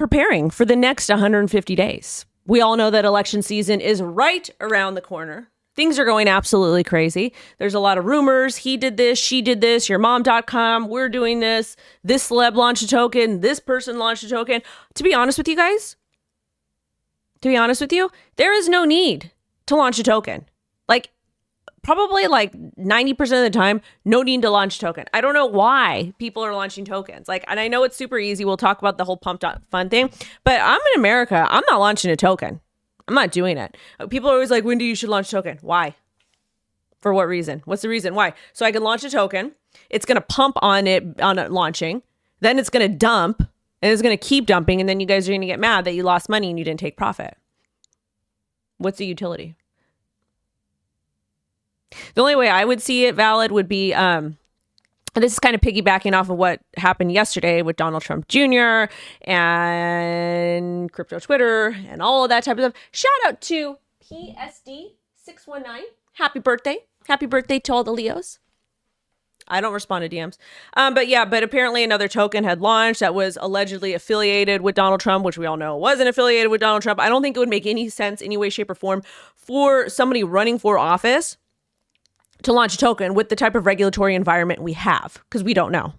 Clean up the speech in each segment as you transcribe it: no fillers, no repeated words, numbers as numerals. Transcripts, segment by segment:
preparing for the next 150 days. We all know that election season is right around the corner. Things are going absolutely crazy. There's a lot of rumors. He did this, she did this, yourmom.com, we're doing this, this celeb launched a token, this person launched a token. To be honest with you guys, there is no need to launch a token. Like, probably like 90% of the time, no need to launch a token. I don't know why people are launching tokens. Like, and I know it's super easy. We'll talk about the whole pump.fun thing, but I'm in America. I'm not launching a token. I'm not doing it. People are always like, Wendy, you should launch a token. Why? For what reason? What's the reason? Why? So I can launch a token. It's going to pump on it launching. Then it's going to dump and it's going to keep dumping. And then you guys are going to get mad that you lost money and you didn't take profit. What's the utility? The only way I would see it valid would be, and this is kind of piggybacking off of what happened yesterday with Donald Trump Jr. and crypto Twitter and all of that type of stuff. Shout out to PSD619. Happy birthday. Happy birthday to all the Leos. I don't respond to DMs. But apparently another token had launched that was allegedly affiliated with Donald Trump, which we all know wasn't affiliated with Donald Trump. I don't think it would make any sense, any way, shape, or form for somebody running for office to launch a token with the type of regulatory environment we have, because we don't know.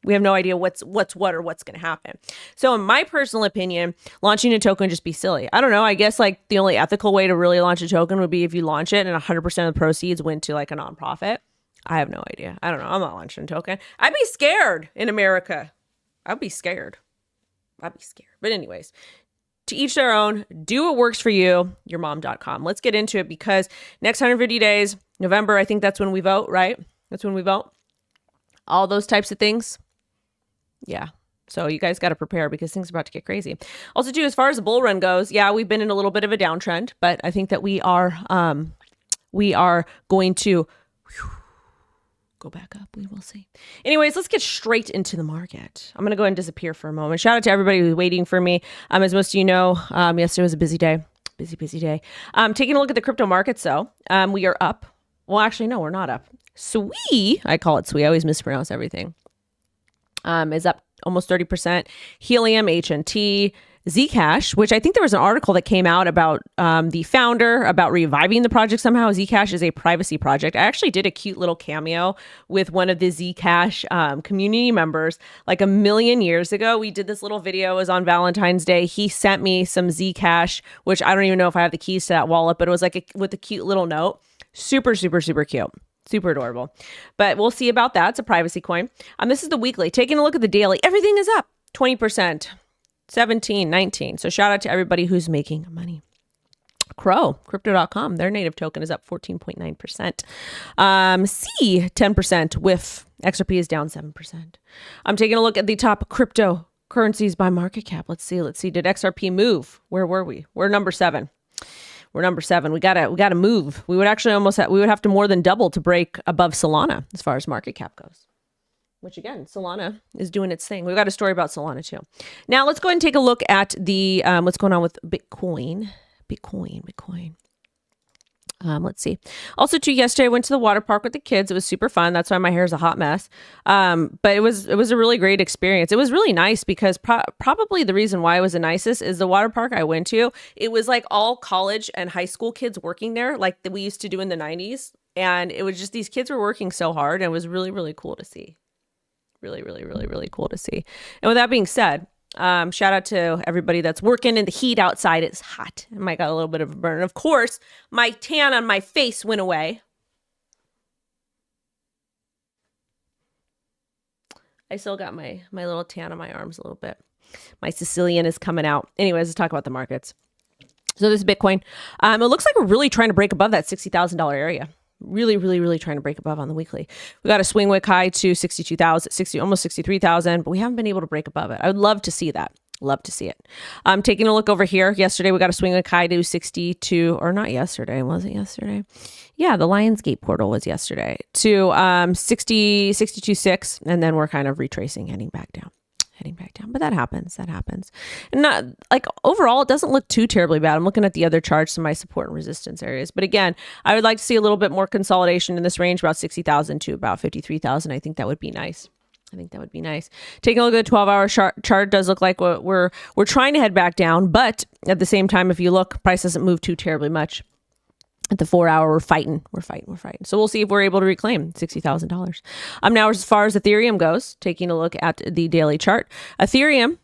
We have no idea what's what or what's going to happen. So in my personal opinion, launching a token would just be silly. I don't know. I guess like the only ethical way to really launch a token would be if you launch it and 100% of the proceeds went to like a nonprofit. I have no idea. I don't know. I'm not launching a token. I'd be scared in America. I'd be scared. But anyways, to each their own. Do what works for you. Yourmom.com. Let's get into it because next 150 days, November, I think that's when we vote, right? That's when we vote. All those types of things. Yeah. So you guys got to prepare because things are about to get crazy. Also, too, as far as the bull run goes, yeah, we've been in a little bit of a downtrend, but I think that we are going to go back up. We will see. Anyways, let's get straight into the market. I'm going to go ahead and disappear for a moment. Shout out to everybody who's waiting for me. As most of you know, yesterday was a busy day. Busy day. Taking a look at the crypto markets, though, we are up. Well, actually, no, we're not up. SWI, I call it SWI. I always mispronounce everything. Is up almost 30%. Helium, HNT, Zcash, which I think there was an article that came out about the founder, about reviving the project somehow. Zcash is a privacy project. I actually did a cute little cameo with one of the Zcash community members like a million years ago. We did this little video. It was on Valentine's Day. He sent me some Zcash, which I don't even know if I have the keys to that wallet, but it was like with a cute little note. Super, super, super cute. Super adorable. But we'll see about that. It's a privacy coin. This is the weekly. Taking a look at the daily. Everything is up 20%, 17, 19. So shout out to everybody who's making money. Crypto.com, their native token is up 14.9%. C, 10% with XRP is down 7%. I'm taking a look at the top cryptocurrencies by market cap. Let's see. Did XRP move? Where were we? We're number 7. We're number 7. We gotta move. We would actually we would have to more than double to break above Solana as far as market cap goes. Which again, Solana is doing its thing. We've got a story about Solana too. Now let's go ahead and take a look at the what's going on with Bitcoin. Let's see. Also, too, yesterday I went to the water park with the kids. It was super fun. That's why my hair is a hot mess. But it was a really great experience. It was really nice because probably the reason why it was the nicest is the water park I went to. It was like all college and high school kids working there, like we used to do in the 90s. And it was just these kids were working so hard, and it was really, really cool to see. Really, really, really, really cool to see. And with that being said, shout out to everybody that's working in the heat outside. It's hot. I might got a little bit of a burn. Of course, my tan on my face went away. I still got my little tan on my arms a little bit. My Sicilian is coming out. Anyways, let's talk about the markets. So this is Bitcoin. It looks like we're really trying to break above that $60,000 area. Really, really, really trying to break above on the weekly. We got a swing wick high to 62,000, almost 63,000, but we haven't been able to break above it. I would love to see that. Love to see it. Taking a look over here. Yesterday, we got a swing wick high to 62, or not yesterday. Was it yesterday? Yeah, the Lionsgate portal was yesterday to 62.6, and then we're kind of retracing, heading back down. But that happens. And not like overall, it doesn't look too terribly bad. I'm looking at the other charts, some of my support and resistance areas. But again, I would like to see a little bit more consolidation in this range, about 60,000 to about 53,000. I think that would be nice. I think that would be nice. Taking a look at the 12-hour chart does look like we're trying to head back down, but at the same time, if you look, price doesn't move too terribly much. At the 4-hour, we're fighting. So we'll see if we're able to reclaim $60,000. Now, as far as Ethereum goes, taking a look at the daily chart, Ethereum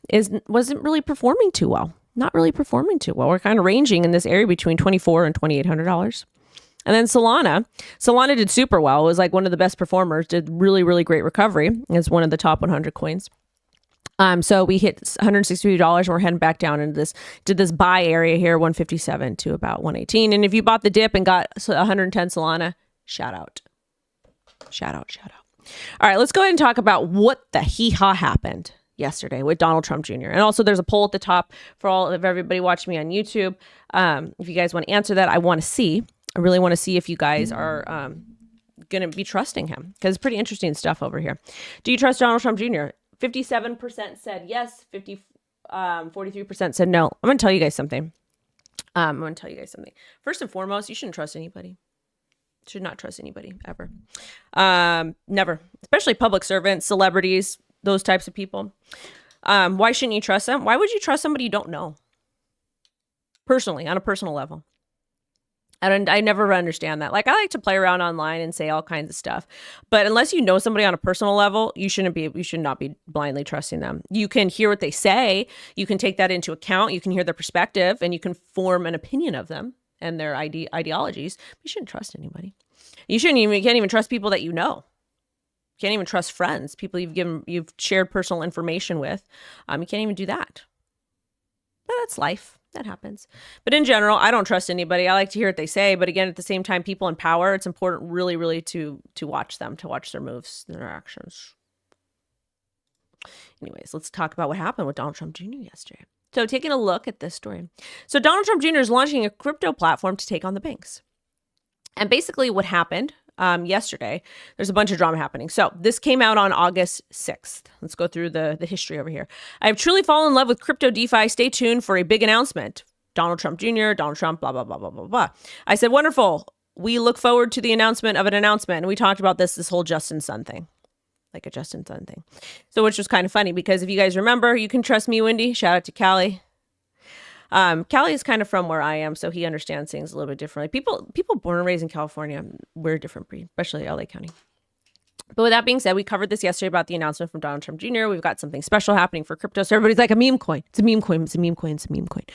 wasn't really performing too well. Not really performing too well. We're kind of ranging in this area between $2,400 and $2,800. And then Solana did super well. It was like one of the best performers, did really, really great recovery. It's one of the top 100 coins. So we hit $162 and we're heading back down into this buy area here, 157 to about 118. And if you bought the dip and got 110 Solana, shout out. All right, let's go ahead and talk about what the hee-haw happened yesterday with Donald Trump Jr. And also there's a poll at the top for all of everybody watching me on YouTube. If you guys want to answer that, I really want to see if you guys are going to be trusting him, because it's pretty interesting stuff over here. Do you trust Donald Trump Jr.? 57% said yes, 43% said no. I'm going to tell you guys something. First and foremost, you shouldn't trust anybody. Should not trust anybody ever. Never. Especially public servants, celebrities, those types of people. Why shouldn't you trust them? Why would you trust somebody you don't know? Personally, on a personal level. I never understand that. Like, I like to play around online and say all kinds of stuff, but unless you know somebody on a personal level, you should not be blindly trusting them. You can hear what they say, you can take that into account, you can hear their perspective, and you can form an opinion of them and their ideologies. You shouldn't trust anybody. You can't even trust people that you know. You can't even trust friends, people you've shared personal information with. You can't even do that. But that's life. That happens. But in general, I don't trust anybody. I like to hear what they say. But again, at the same time, people in power, it's important really, really to watch them, to watch their moves, their actions. Anyways, let's talk about what happened with Donald Trump Jr. yesterday. So taking a look at this story. So Donald Trump Jr. is launching a crypto platform to take on the banks. And basically what happened yesterday, there's a bunch of drama happening. So this came out on August 6th. Let's go through the history over here. I have truly fallen in love with crypto DeFi. Stay tuned for a big announcement. Donald Trump Jr., Donald Trump, blah, blah, blah, blah, blah, blah. I said, wonderful. We look forward to the announcement of an announcement. And we talked about this whole Justin Sun thing. Like a Justin Sun thing. So which was kind of funny because if you guys remember, you can trust me, Wendy. Shout out to Callie. Callie is kind of from where I am, so he understands things a little bit differently. People born and raised in California, we're a different breed, especially LA County. But with that being said, we covered this yesterday about the announcement from Donald Trump Jr. We've got something special happening for crypto. So everybody's like, a meme coin. It's a meme coin. It's a meme coin. It's a meme coin.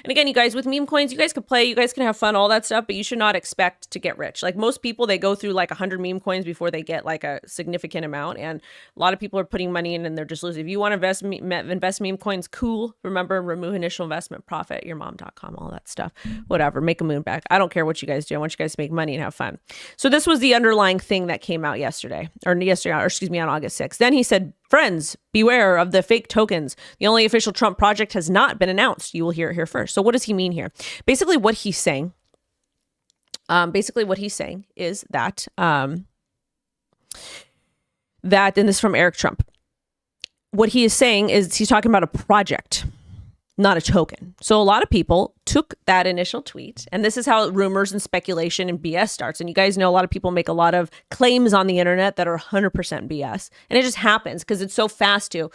And again, you guys, with meme coins, you guys can play, you guys can have fun, all that stuff, but you should not expect to get rich. Like most people, they go through like 100 meme coins before they get like a significant amount. And a lot of people are putting money in and they're just losing. If you want to invest meme coins, cool. Remember, remove initial investment, profit, yourmom.com, all that stuff, whatever, make a moon back. I don't care what you guys do. I want you guys to make money and have fun. So this was the underlying thing that came out yesterday, or on August 6th. Then he said, friends, beware of the fake tokens. The only official Trump project has not been announced. You will hear it here first. So what does he mean here? Basically what he's saying is that, and this is from Eric Trump. What he is saying is he's talking about a project, not a token. So a lot of people took that initial tweet, and this is how rumors and speculation and BS starts. And you guys know a lot of people make a lot of claims on the internet that are 100% BS, and it just happens because it's so fast to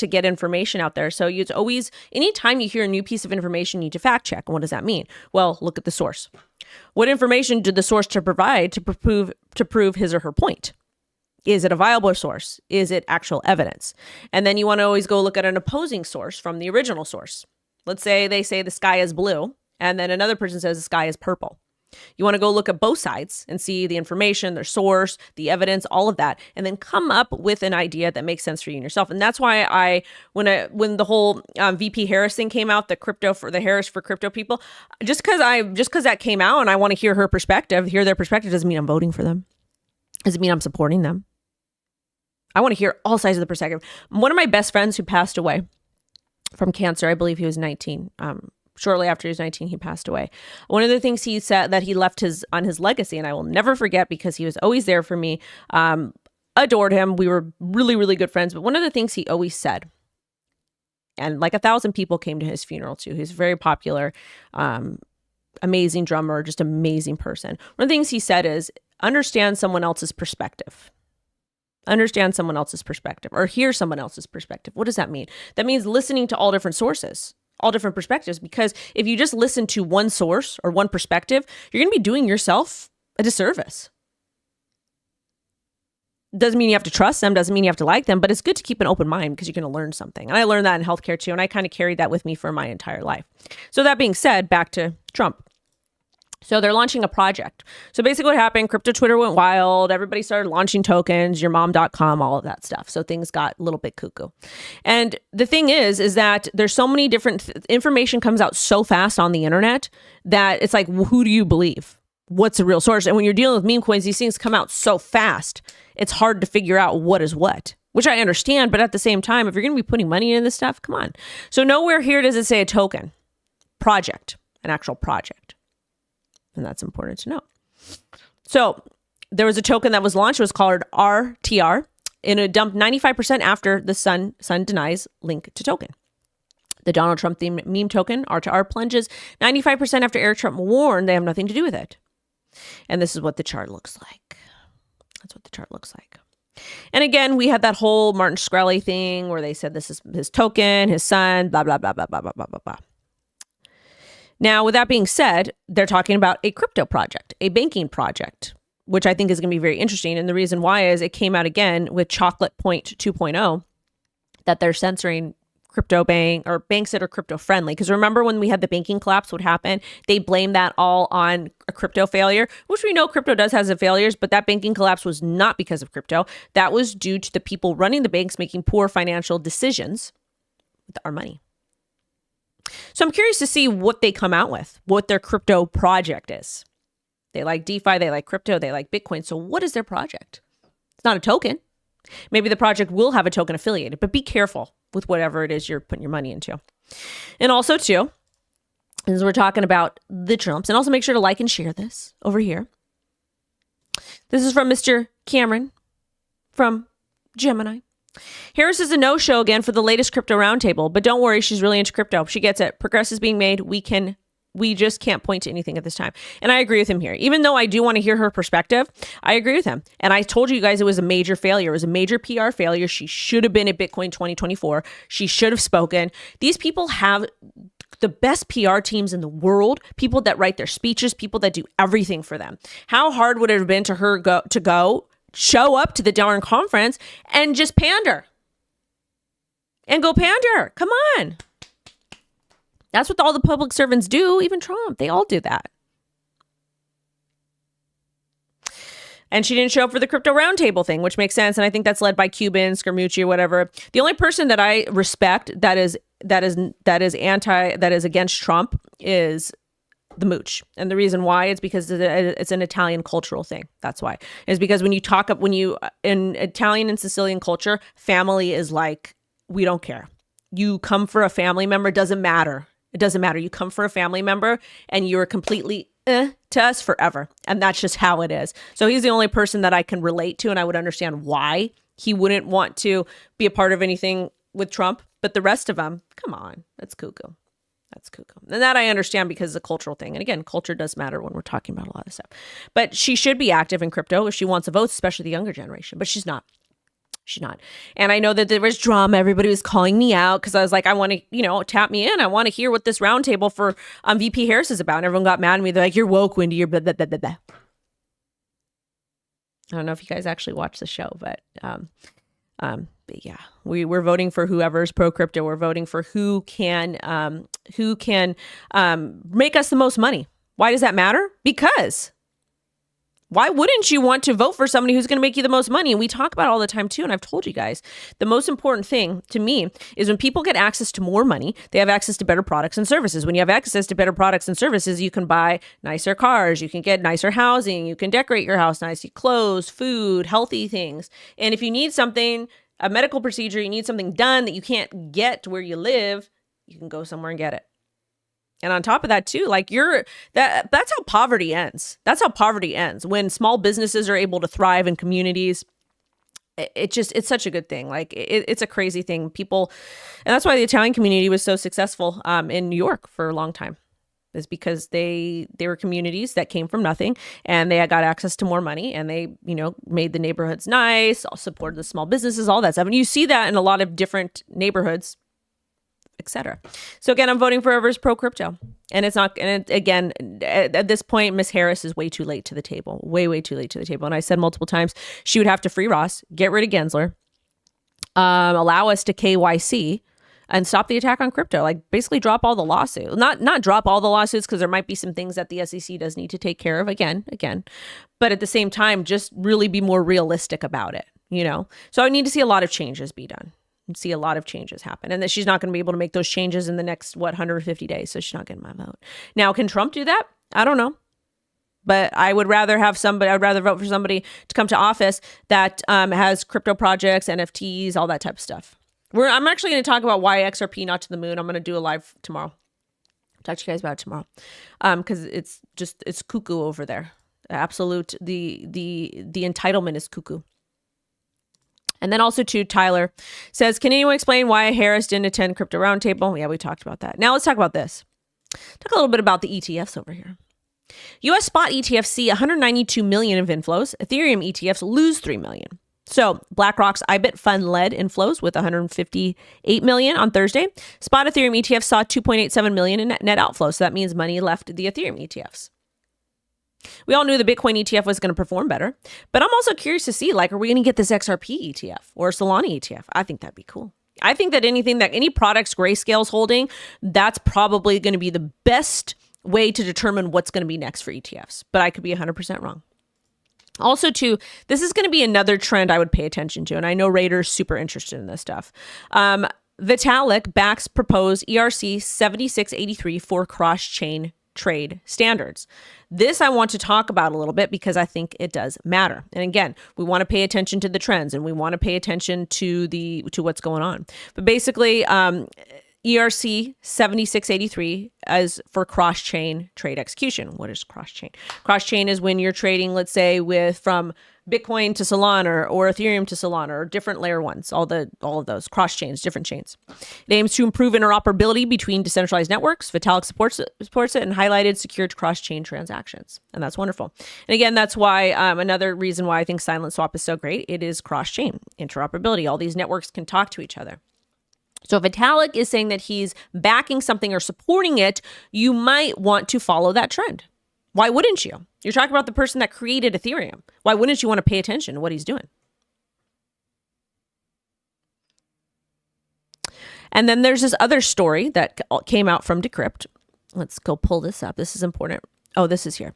get information out there. So it's always, anytime you hear a new piece of information, you need to fact check. And what does that mean? Well, look at the source. What information did the source provide to prove his or her point? Is it a viable source? Is it actual evidence? And then you want to always go look at an opposing source from the original source. Let's say they say the sky is blue, and then another person says the sky is purple. You want to go look at both sides and see the information, their source, the evidence, all of that, and then come up with an idea that makes sense for you and yourself. And that's why when the whole VP Harris thing came out, the Harris for crypto people, just because that came out and I want to hear their perspective, doesn't mean I'm voting for them. Doesn't mean I'm supporting them. I want to hear all sides of the perspective. One of my best friends who passed away from cancer, I believe he was 19. Shortly after he was 19, he passed away. One of the things he said that he left on his legacy, and I will never forget because he was always there for me, adored him. We were really, really good friends. But one of the things he always said, and like 1,000 people came to his funeral too. He's very popular, amazing drummer, just amazing person. One of the things he said is, understand someone else's perspective. Understand someone else's perspective or hear someone else's perspective. What does that mean? That means listening to all different sources, all different perspectives, because if you just listen to one source or one perspective, you're going to be doing yourself a disservice. Doesn't mean you have to trust them, doesn't mean you have to like them, but it's good to keep an open mind because you're going to learn something. And I learned that in healthcare too, and I kind of carried that with me for my entire life. So that being said, back to Trump. So they're launching a project. So basically what happened, crypto Twitter went wild. Everybody started launching tokens, yourmom.com, all of that stuff. So things got a little bit cuckoo. And the thing is that there's so many different information comes out so fast on the internet that it's like, who do you believe? What's the real source? And when you're dealing with meme coins, these things come out so fast, it's hard to figure out what is what, which I understand. But at the same time, if you're going to be putting money into this stuff, come on. So nowhere here does it say a token, project, an actual project. And that's important to know. So there was a token that was launched. It was called RTR, and it dumped 95% after the Sun denies link to token. The Donald Trump themed meme token, RTR, plunges 95% after Eric Trump warned they have nothing to do with it. And this is what the chart looks like. That's what the chart looks like. And again, we had that whole Martin Shkreli thing where they said this is his token, his son, blah, blah, blah, blah, blah, blah, blah, blah, blah. Now, with that being said, they're talking about a crypto project, a banking project, which I think is going to be very interesting. And the reason why is it came out again with Chocolate Point 2.0 that they're censoring crypto bank or banks that are crypto friendly. Because remember when we had the banking collapse, what happened? They blamed that all on a crypto failure, which we know crypto does have failures, but that banking collapse was not because of crypto. That was due to the people running the banks making poor financial decisions with our money. So I'm curious to see what they come out with, what their crypto project is. They like DeFi, they like crypto, they like Bitcoin. So what is their project? It's not a token. Maybe the project will have a token affiliated, but be careful with whatever it is you're putting your money into. And also too, as we're talking about the Trumps, and also make sure to like and share this over here. This is from Mr. Cameron from Gemini. Harris is a no-show again for the latest crypto roundtable, but don't worry, she's really into crypto. She gets it. Progress is being made. We just can't point to anything at this time. And I agree with him here. Even though I do want to hear her perspective, I agree with him. And I told you guys it was a major failure. It was a major PR failure. She should have been at Bitcoin 2024. She should have spoken. These people have the best PR teams in the world, people that write their speeches, people that do everything for them. How hard would it have been to her go show up to the darn conference and just pander and go pander? Come on. That's what all the public servants do. Even Trump, they all do that. And she didn't show up for the crypto roundtable thing, which makes sense. And I think that's led by Cuban, Scaramucci, or whatever. The only person that I respect that is against Trump is the mooch. And the reason why is because it's an Italian cultural thing. That's why. Is because when you in Italian and Sicilian culture, family is like, we don't care. You come for a family member, doesn't matter. It doesn't matter. You come for a family member and you're completely to us forever. And that's just how it is. So he's the only person that I can relate to, and I would understand why he wouldn't want to be a part of anything with Trump. But the rest of them, come on, that's cuckoo. That's cuckoo. And that I understand because it's a cultural thing. And again, culture does matter when we're talking about a lot of stuff. But she should be active in crypto if she wants to vote, especially the younger generation. But she's not. She's not. And I know that there was drama. Everybody was calling me out because I was like, I want to, tap me in. I want to hear what this roundtable for VP Harris is about. And everyone got mad at me. They're like, you're woke, Wendy. You're blah, blah, blah, blah, blah. I don't know if you guys actually watch the show, but yeah, we're voting for whoever's pro crypto. We're voting for who can make us the most money. Why does that matter? Because why wouldn't you want to vote for somebody who's going to make you the most money? And we talk about it all the time too. And I've told you guys, the most important thing to me is when people get access to more money, they have access to better products and services. When you have access to better products and services, you can buy nicer cars, you can get nicer housing, you can decorate your house nicely, clothes, food, healthy things. And if you need something, a medical procedure, you need something done that you can't get where you live, you can go somewhere and get it. And on top of that too, like that's how poverty ends. That's how poverty ends. When small businesses are able to thrive in communities, it's such a good thing. Like it's a crazy thing. People, and that's why the Italian community was so successful in New York for a long time. Is because they were communities that came from nothing, and they got access to more money, and they, you know, made the neighborhoods nice, supported the small businesses, all that stuff. And you see that in a lot of different neighborhoods, etc. So again, I'm voting for whoever's pro crypto. And it's not, and again, at this point, Miss Harris is way too late to the table, way too late to the table. And I said multiple times, she would have to free Ross, get rid of Gensler, allow us to KYC, and stop the attack on crypto. Like, basically drop all the lawsuits. Not drop all the lawsuits, because there might be some things that the SEC does need to take care of again. But at the same time, just really be more realistic about it, you know? So I need to see a lot of changes be done. See a lot of changes happen, and that she's not going to be able to make those changes in the next 150 days, so she's not getting my vote. Now, can Trump do that? I don't know, but I would rather vote for somebody to come to office that has crypto projects, NFTs, all that type of stuff. I'm actually going to talk about why XRP not to the moon. I'm going to do a live tomorrow. Talk to you guys about it tomorrow, because it's cuckoo over there. Absolute, the entitlement is cuckoo. And then also, too, Tyler says, can anyone explain why Harris didn't attend Crypto Roundtable? Yeah, we talked about that. Now let's talk about this. Talk a little bit about the ETFs over here. U.S. spot ETFs see 192 million of inflows. Ethereum ETFs lose 3 million. So BlackRock's IBIT fund led inflows with 158 million on Thursday. Spot Ethereum ETFs saw 2.87 million in net outflows. So that means money left the Ethereum ETFs. We all knew the Bitcoin ETF was going to perform better, but I'm also curious to see, like, are we going to get this XRP ETF or Solana ETF? I think that'd be cool. I think that any products Grayscale's holding, that's probably going to be the best way to determine what's going to be next for ETFs, but I could be 100% wrong. Also, too, this is going to be another trend I would pay attention to, and I know Rader's super interested in this stuff. Vitalik backs proposed ERC 7683 for cross-chain trade standards. This I want to talk about a little bit because I think it does matter. And again, we want to pay attention to the trends, and we want to pay attention to what's going on. But basically, ERC 7683 as for cross-chain trade execution. What is cross-chain? Cross-chain is when you're trading, let's say, from Bitcoin to Solana or Ethereum to Solana or different layer ones, all of those cross chains, different chains. It aims to improve interoperability between decentralized networks. Vitalik supports it and highlighted secured cross-chain transactions. And that's wonderful. And again, that's why another reason why I think Silent Swap is so great. It is cross-chain interoperability. All these networks can talk to each other. So if Vitalik is saying that he's backing something or supporting it, you might want to follow that trend. Why wouldn't you? You're talking about the person that created Ethereum. Why wouldn't you want to pay attention to what he's doing? And then there's this other story that came out from Decrypt. Let's go pull this up. This is important. Oh, this is here.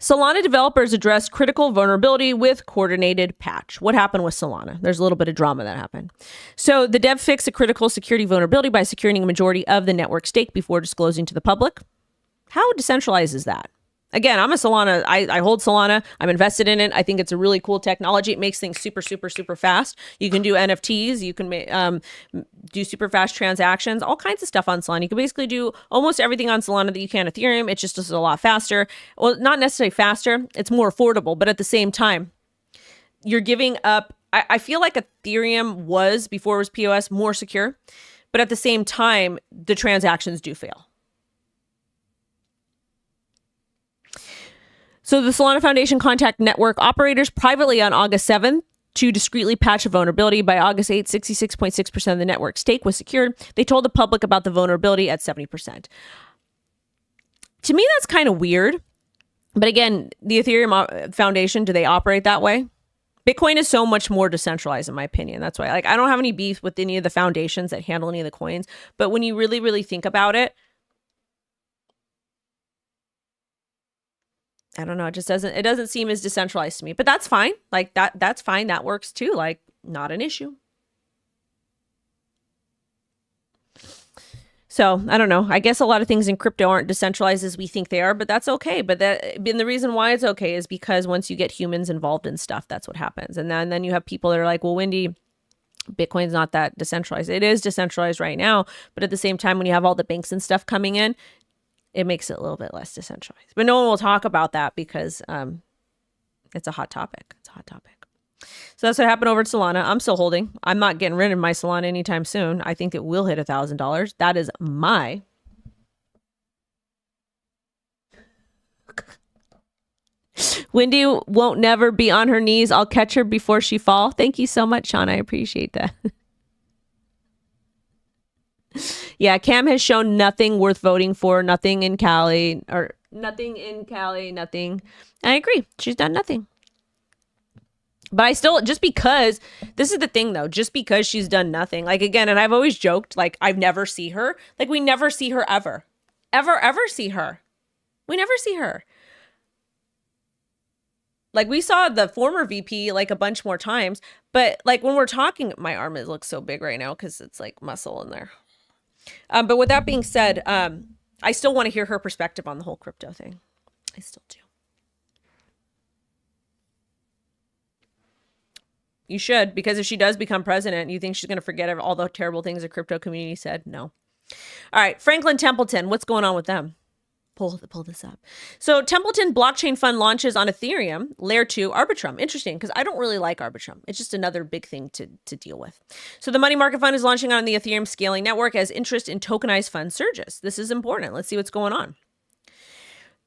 Solana developers addressed critical vulnerability with coordinated patch. What happened with Solana? There's a little bit of drama that happened. So the dev fixed a critical security vulnerability by securing a majority of the network stake before disclosing to the public. How decentralized is that? Again, I'm a Solana. I hold Solana. I'm invested in it. I think it's a really cool technology. It makes things super, super, super fast. You can do NFTs. You can do super fast transactions, all kinds of stuff on Solana. You can basically do almost everything on Solana that you can Ethereum. It's just a lot faster. Well, not necessarily faster. It's more affordable. But at the same time, you're giving up. I feel like Ethereum was, before it was POS, more secure. But at the same time, the transactions do fail. So the Solana Foundation contacted network operators privately on August 7th to discreetly patch a vulnerability. By August 8th, 66.6% of the network stake was secured. They told the public about the vulnerability at 70%. To me, that's kind of weird. But again, the Ethereum Foundation, do they operate that way? Bitcoin is so much more decentralized, in my opinion. That's why, I don't have any beef with any of the foundations that handle any of the coins. But when you really, really think about it, I don't know. It doesn't seem as decentralized to me, but that's fine. Like that's fine. That works too. Like, not an issue. So I don't know. I guess a lot of things in crypto aren't decentralized as we think they are, but that's okay. But the reason why it's okay is because once you get humans involved in stuff, that's what happens. And then you have people that are like, well, Wendy, Bitcoin's not that decentralized. It is decentralized right now. But at the same time, when you have all the banks and stuff coming in, it makes it a little bit less decentralized. But no one will talk about that because it's a hot topic. It's a hot topic. So that's what happened over at Solana. I'm still holding. I'm not getting rid of my Solana anytime soon. I think it will hit $1,000. That is my... Wendy won't never be on her knees. I'll catch her before she fall. Thank you so much, Sean. I appreciate that. Yeah, Cam has shown nothing worth voting for. Nothing in Cali. Or nothing in Cali. Nothing. I agree. She's done nothing. But I still, just because, this is the thing though, just because she's done nothing, like again, and I've always joked, like I've never see her, like we never see her ever see her. We never see her. Like we saw the former VP like a bunch more times, but like when we're talking, my arm looks so big right now because it's like muscle in there. But with that being said, I still want to hear her perspective on the whole crypto thing. I still do. You should, because if she does become president, you think she's going to forget all the terrible things the crypto community said? No. All right, Franklin Templeton, what's going on with them? Pull this up. So Templeton blockchain fund launches on Ethereum, layer 2, Arbitrum. Interesting, because I don't really like Arbitrum. It's just another big thing to deal with. So the money market fund is launching on the Ethereum scaling network as interest in tokenized funds surges. This is important. Let's see what's going on.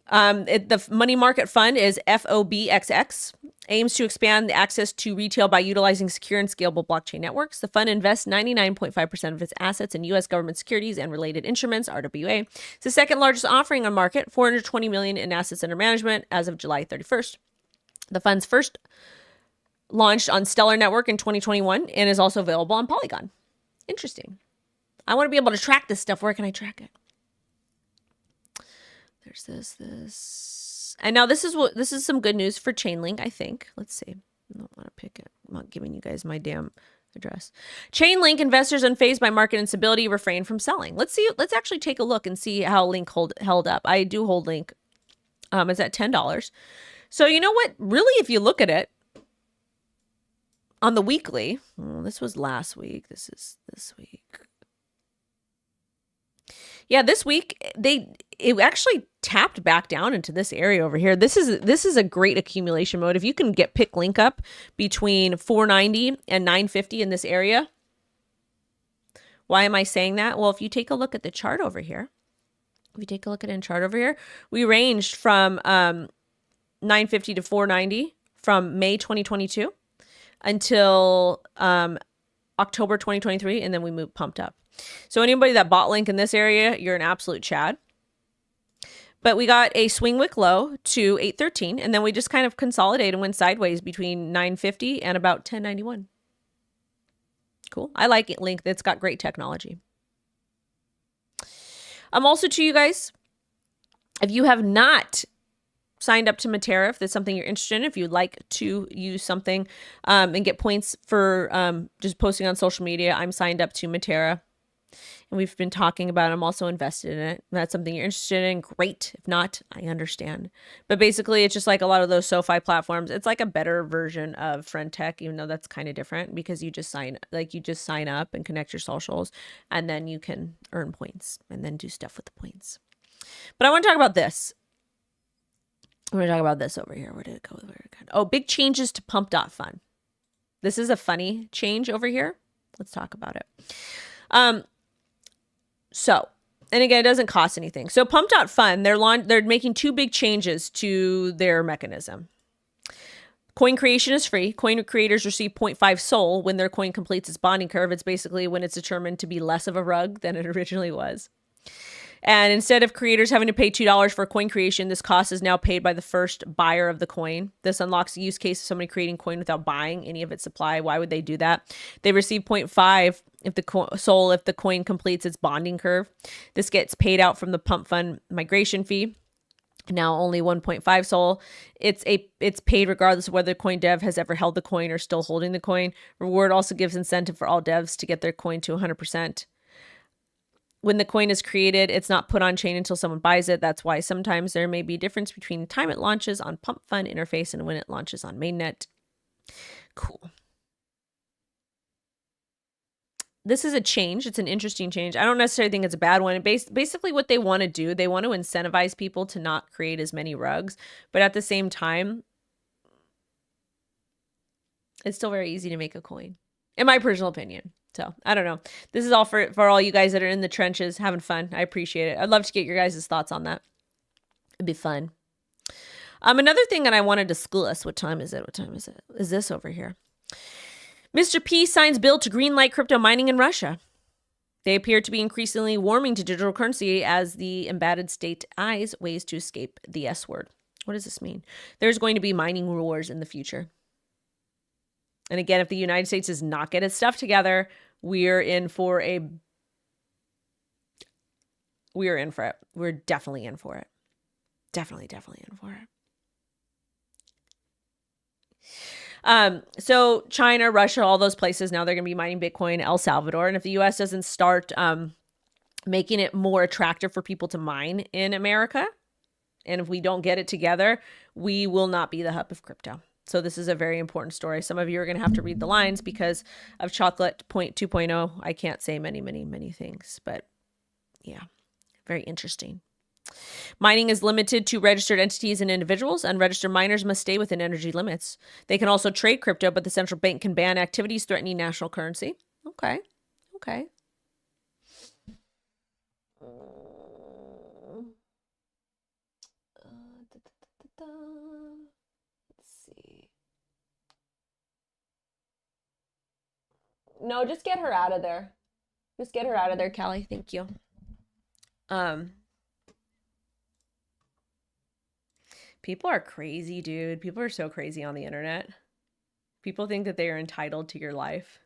The money market fund is FOBXX, aims to expand the access to retail by utilizing secure and scalable blockchain networks. The fund invests 99.5% of its assets in U.S. government securities and related instruments, RWA. It's the second largest offering on market, $420 million in assets under management as of July 31st. The fund's first launched on Stellar Network in 2021 and is also available on Polygon. Interesting. I want to be able to track this stuff. Where can I track it? There's this. And now this is some good news for Chainlink, I think. Let's see. I don't want to pick it. I'm not giving you guys my damn address. Chainlink investors unfazed by market instability refrain from selling. Let's see. Let's actually take a look and see how Link held up. I do hold Link. It's at $10. So you know what? Really, if you look at it on the weekly, this was last week. This is this week. Yeah, this week it actually tapped back down into this area over here. This is a great accumulation mode. If you can pick Link up between 490 and 950 in this area. Why am I saying that? Well, if you take a look at the chart over here, we ranged from 950 to 490 from May 2022 until October 2023, and then we pumped up. So anybody that bought Link in this area, you're an absolute Chad. But we got a swing wick low to 813, and then we just kind of consolidated and went sideways between 950 and about 1091. Cool. I like it, Link. It's got great technology. Also to you guys, if you have not signed up to Matera, if that's something you're interested in, if you'd like to use something and get points for just posting on social media, I'm signed up to Matera. And we've been talking about it. I'm also invested in it. If that's something you're interested in, great. If not, I understand. But basically, it's just like a lot of those SoFi platforms. It's like a better version of Friend Tech, even though that's kind of different because you just sign up and connect your socials, and then you can earn points and then do stuff with the points. But I want to talk about this. I'm going to talk about this over here. Where did it go? Oh, big changes to pumpdotfun. This is a funny change over here. Let's talk about it. So, and again, it doesn't cost anything. So pumpdotfun, they're making two big changes to their mechanism. Coin creation is free. Coin creators receive 0.5 SOL when their coin completes its bonding curve. It's basically when it's determined to be less of a rug than it originally was. And instead of creators having to pay $2 for coin creation, this cost is now paid by the first buyer of the coin. This unlocks the use case of somebody creating coin without buying any of its supply. Why would they do that? They receive 0.5 if the coin completes its bonding curve. This gets paid out from the pump fund migration fee. Now only 1.5 SOL. It's paid regardless of whether the coin dev has ever held the coin or still holding the coin. Reward also gives incentive for all devs to get their coin to 100%. When the coin is created, it's not put on chain until someone buys it. That's why sometimes there may be a difference between the time it launches on Pump Fund interface and when it launches on mainnet. Cool. This is a change. It's an interesting change. I don't necessarily think it's a bad one. Basically what they want to do, they want to incentivize people to not create as many rugs. But at the same time, It's still very easy to make a coin, in my personal opinion. So I don't know. This is all for all you guys that are in the trenches having fun. I appreciate it. I'd love to get your guys' thoughts on that. It'd be fun. Another thing that I wanted to school us. What time is it? What time is it? Is this over here? Mr. P signs bill to greenlight crypto mining in Russia. They appear to be increasingly warming to digital currency as the embattled state eyes ways to escape the S word. What does this mean? There's going to be mining wars in the future. And again, if the United States does not get its stuff together, we're in for it. We're definitely in for it. Definitely in for it. So China, Russia, all those places, now they're going to be mining Bitcoin, El Salvador. And if the U.S. doesn't start making it more attractive for people to mine in America, and if we don't get it together, we will not be the hub of crypto. So this is a very important story. Some of you are going to have to read the lines because of Chocolate Point 2.0. I can't say many things, but yeah, very interesting. Mining is limited to registered entities and individuals. Unregistered miners must stay within energy limits. They can also trade crypto, but the central bank can ban activities threatening national currency. Okay. No, just get her out of there. Just get her out of there, Callie. Thank you. People are crazy, dude. People are so crazy on the internet. People think that they are entitled to your life.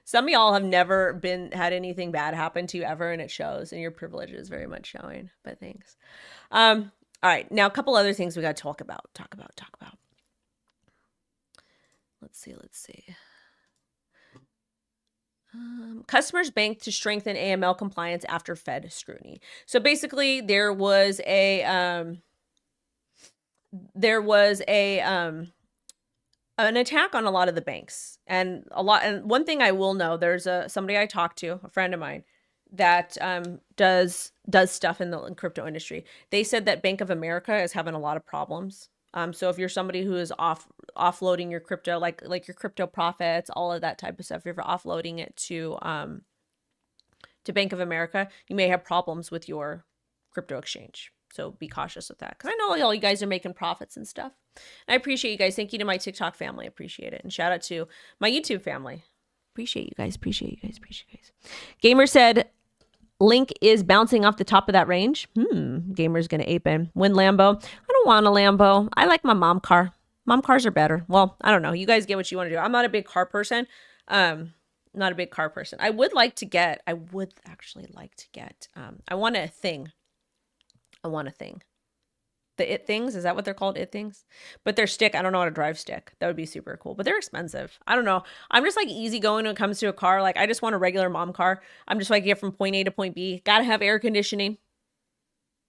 Some of y'all have never had anything bad happen to you ever, and it shows, and your privilege is very much showing. But thanks. All right, now a couple other things we got to talk about. Let's see. Customers banked to strengthen AML compliance after Fed scrutiny. So basically, there was a an attack on a lot of the banks, and one thing I will know, there's somebody I talked to, a friend of mine, that does stuff in the crypto industry. They said that Bank of America is having a lot of problems. So if you're somebody who is offloading your crypto, like your crypto profits, all of that type of stuff, if you're offloading it to Bank of America, you may have problems with your crypto exchange. So be cautious with that. Because I know all you guys are making profits and stuff. And I appreciate you guys. Thank you to my TikTok family. Appreciate it. And shout out to my YouTube family. Appreciate you guys. Gamer said, Link is bouncing off the top of that range. Gamer's going to ape in. Win Lambo. I don't want a Lambo. I like my mom car. Mom cars are better. Well, I don't know. You guys get what you want to do. I'm not a big car person. I would actually like to get, I want a thing. The It Things, is that what they're called? It Things? But they're stick. I don't know how to drive stick. That would be super cool. But they're expensive. I don't know. I'm just like easygoing when it comes to a car. Like I just want a regular mom car. I'm just like get from point A to point B. Gotta have air conditioning.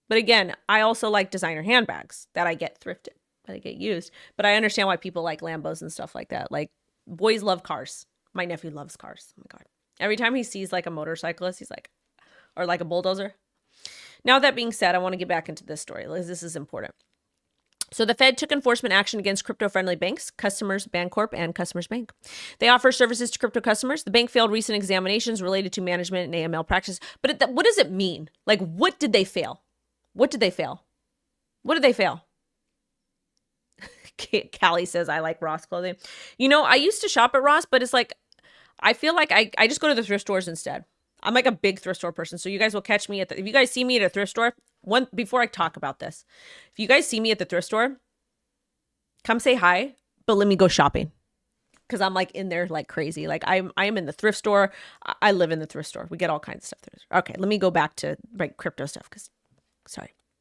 But again, I also like designer handbags that I get thrifted, that I get used. But I understand why people like Lambos and stuff like that. Like boys love cars. My nephew loves cars. Oh my God. Every time he sees like a motorcyclist, he's like, or like a bulldozer. Now, that being said, I want to get back into this story. This is important. So the Fed took enforcement action against crypto-friendly banks, Customers Bancorp and Customers Bank. They offer services to crypto customers. The bank failed recent examinations related to management and AML practices. But what does it mean? Like, what did they fail? Callie says, I like Ross clothing. You know, I used to shop at Ross, but it's like, I feel like I just go to the thrift stores instead. I'm like a big thrift store person. So you guys will catch me if you guys see me at a thrift store, before I talk about this, if you guys see me at the thrift store, come say hi, but let me go shopping. Cause I'm like in there like crazy. Like I am in the thrift store. I live in the thrift store. We get all kinds of stuff there. Okay. Let me go back to crypto stuff.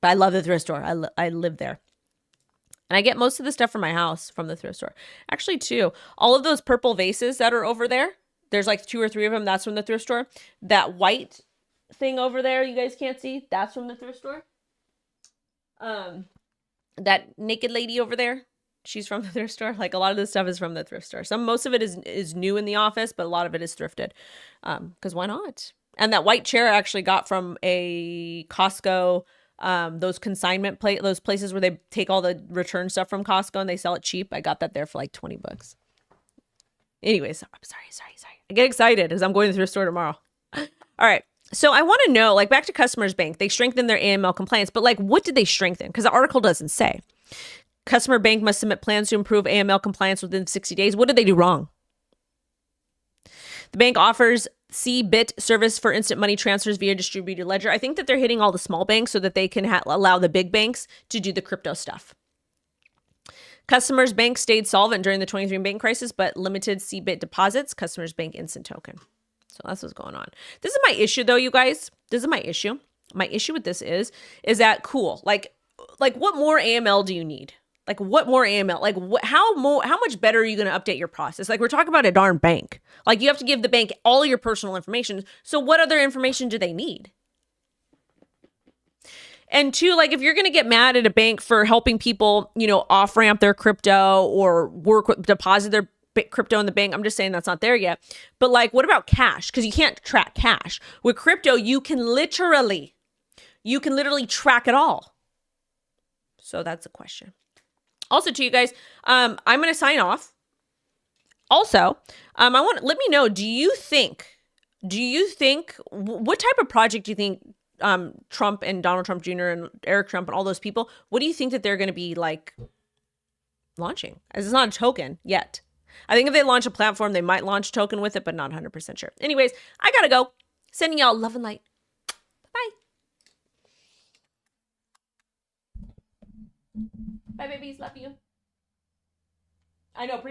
But I love the thrift store. I live there. And I get most of the stuff from my house from the thrift store. Actually, too, all of those purple vases that are over there, there's like 2 or 3 of them. That's from the thrift store. That white thing over there, you guys can't see. That's from the thrift store. That naked lady over there, she's from the thrift store. Like a lot of this stuff is from the thrift store. Most of it is new in the office, but a lot of it is thrifted. Because why not? And that white chair I actually got from a Costco those consignment those places where they take all the return stuff from Costco and they sell it cheap. I got that there for like 20 bucks. Anyways, I'm sorry. I get excited because I'm going to the thrift store tomorrow. All right. So I want to know, like, back to Customers Bank, they strengthened their AML compliance, but like, what did they strengthen? Because the article doesn't say. Customer Bank must submit plans to improve AML compliance within 60 days. What did they do wrong? The bank offers CBIT service for instant money transfers via distributed ledger. I think that they're hitting all the small banks so that they can allow the big banks to do the crypto stuff. Customers Bank stayed solvent during the 23 bank crisis, but limited CBIT deposits. Customers Bank instant token. So that's what's going on. This is my issue, though, you guys. This is my issue. My issue with this is that cool? Like what more AML do you need? Like, what more AML? Like, how much better are you going to update your process? Like, we're talking about a darn bank. Like, you have to give the bank all your personal information. So what other information do they need? And two, like, if you're going to get mad at a bank for helping people, you know, off-ramp their crypto or deposit their crypto in the bank, I'm just saying that's not there yet. But like, what about cash? Because you can't track cash. With crypto, you can literally track it all. So that's a question. Also, to you guys, I'm going to sign off. Also, let me know, do you think, what type of project do you think Trump and Donald Trump Jr. and Eric Trump and all those people, what do you think that they're going to be like launching? As it's not a token yet. I think if they launch a platform, they might launch a token with it, but not 100% sure. Anyways, I got to go. Sending y'all love and light. Bye. Bye, babies. Love you. I know.